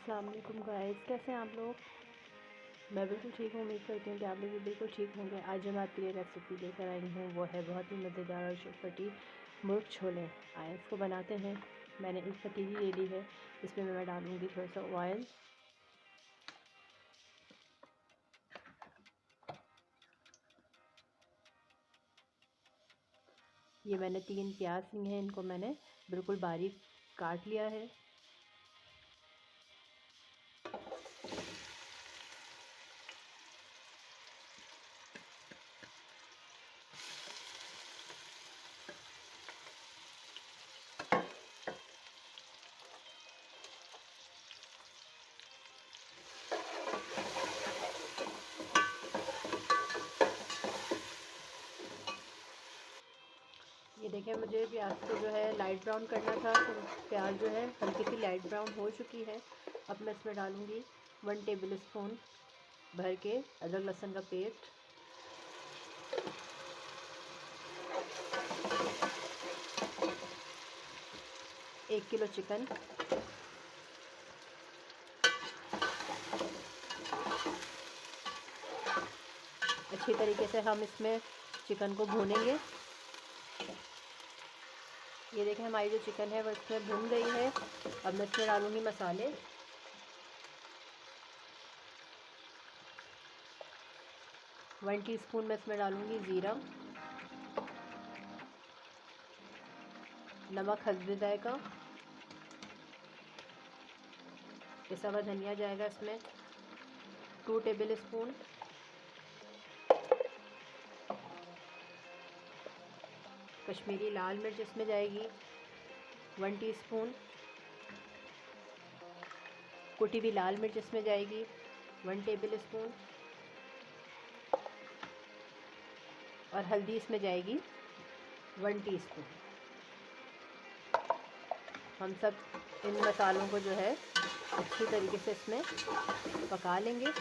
अस्सलाम वालेकुम गाइस, कैसे हैं आप लोग। मैं बिल्कुल ठीक हूँ। उम्मीद करती हूँ कि आप लोग भी बिल्कुल ठीक होंगे। आज जो मैं आपके लिए रेसिपी लेकर आई हूँ वो है बहुत ही मज़ेदार और चटपटी मुर्ग छोले। आए इसको बनाते हैं। मैंने एक पतीली ले ली है, इसमें मैं डालूँगी थोड़ा सा ऑयल। ये मैंने 3 प्याज लिए हैं, इनको मैंने बिल्कुल बारीक काट लिया है। ये देखें, मुझे प्याज को जो है लाइट ब्राउन करना था, तो प्याज जो है हल्की सी लाइट ब्राउन हो चुकी है। अब मैं इसमें डालूँगी 1 टेबल स्पून भर के अदरक लहसुन का पेस्ट, 1 किलो चिकन, अच्छी तरीके से हम इसमें चिकन को भूनेंगे। ये देखें, हमारी जो चिकन है वो इसमें भून गई है। अब मैं इसमें डालूँगी मसाले। वन टीस्पून मैं इसमें डालूँगी ज़ीरा, नमक हल्दी जाएगा, पिसा हुआ धनिया जाएगा इसमें 2 टेबल स्पून, कश्मीरी लाल मिर्च इसमें जाएगी 1 टीस्पून, कुटी हुई लाल मिर्च इसमें जाएगी 1 टेबल स्पून, और हल्दी इसमें जाएगी 1 टीस्पून। हम सब इन मसालों को जो है अच्छी तरीके से इसमें पका लेंगे।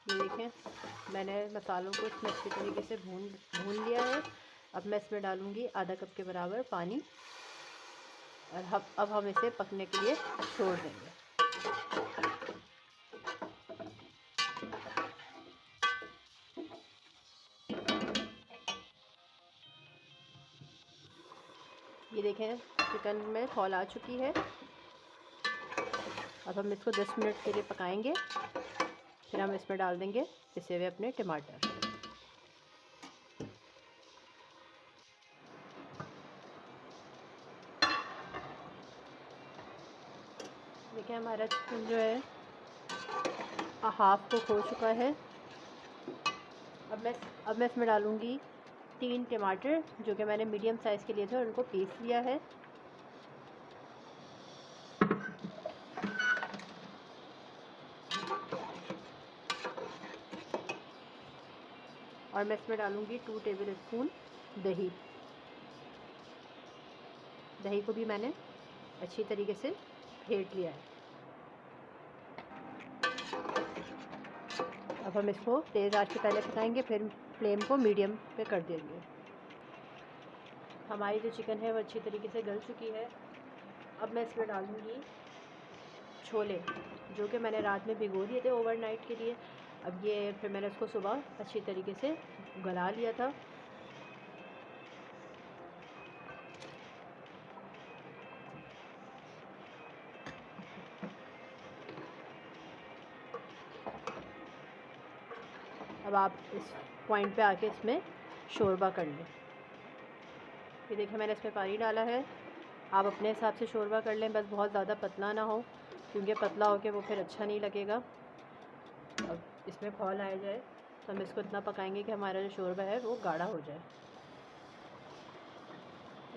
ये देखें, मैंने मसालों को इसमें अच्छी तरीके से भून लिया है। अब मैं इसमें डालूँगी आधा कप के बराबर पानी, और अब हम इसे पकने के लिए छोड़ देंगे। ये देखें, चिकन में खौल आ चुकी है। अब हम इसको 10 मिनट के लिए पकाएंगे, फिर हम इसमें डाल देंगे पिसे हुए अपने टमाटर। देखिए, हमारा चिकन जो है हाफ कुक हो चुका है। अब मैं इसमें डालूँगी 3 टमाटर, जो कि मैंने मीडियम साइज़ के लिए थे और उनको पीस लिया है। और मैं इसमें डालूँगी 2 टेबल स्पून दही। दही को भी मैंने अच्छी तरीके से फेंट लिया है। अब हम इसको तेज़ आंच पे पहले पकाएंगे, फिर फ्लेम को मीडियम पे कर देंगे। हमारी जो चिकन है वो अच्छी तरीके से गल चुकी है। अब मैं इसमें डालूँगी छोले, जो कि मैंने रात में भिगो दिए थे ओवरनाइट के लिए। अब ये फिर मैंने उसको सुबह अच्छी तरीके से गला लिया था। अब आप इस पॉइंट पे आके इसमें शोरबा कर लें। ये देखिए, मैंने इसमें पानी डाला है। आप अपने हिसाब से शोरबा कर लें, बस बहुत ज़्यादा पतला ना हो, क्योंकि पतला हो के वो फिर अच्छा नहीं लगेगा। अब इसमें खौल आ जाए तो हम इसको इतना पकाएंगे कि हमारा जो शोरबा है वो गाढ़ा हो जाए।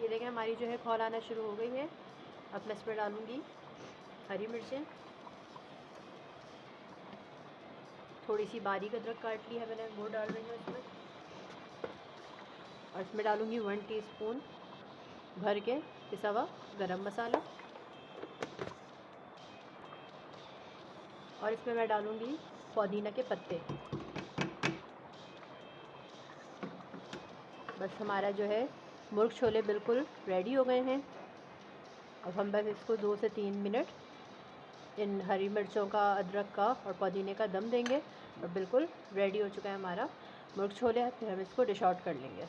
ये देखें, हमारी जो है खौल आना शुरू हो गई है। अब मैं इसमें डालूँगी हरी मिर्चें, थोड़ी सी बारीक अदरक काट ली है मैंने, वो डाल रही हूँ इसमें। और इसमें डालूँगी 1 टीस्पून भर के पिसा हुआ गरम मसाला, और इसमें मैं डालूँगी पुदीना के पत्ते। बस हमारा जो है मुर्ग छोले बिल्कुल रेडी हो गए हैं। अब हम बस इसको 2 से 3 मिनट इन हरी मिर्चों का, अदरक का और पुदीने का दम देंगे और बिल्कुल रेडी हो चुका है हमारा मुर्ग छोले। फिर हम इसको डिश आउट कर लेंगे।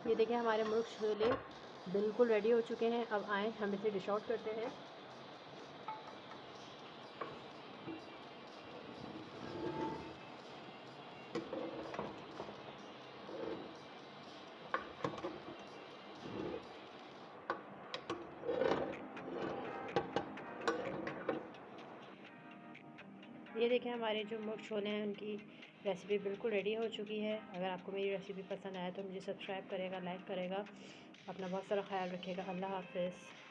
ये देखिए हमारे मुर्ग छोले बिल्कुल रेडी हो चुके हैं। अब आएँ हम इसे डिश आउट करते हैं। ये देखें हमारे जो मुर्ग छोले हैं उनकी रेसिपी बिल्कुल रेडी हो चुकी है। अगर आपको मेरी रेसिपी पसंद आए तो मुझे सब्सक्राइब करेगा, लाइक करेगा। अपना बहुत सारा ख्याल रखिएगा। अल्लाह हाफ़िज़।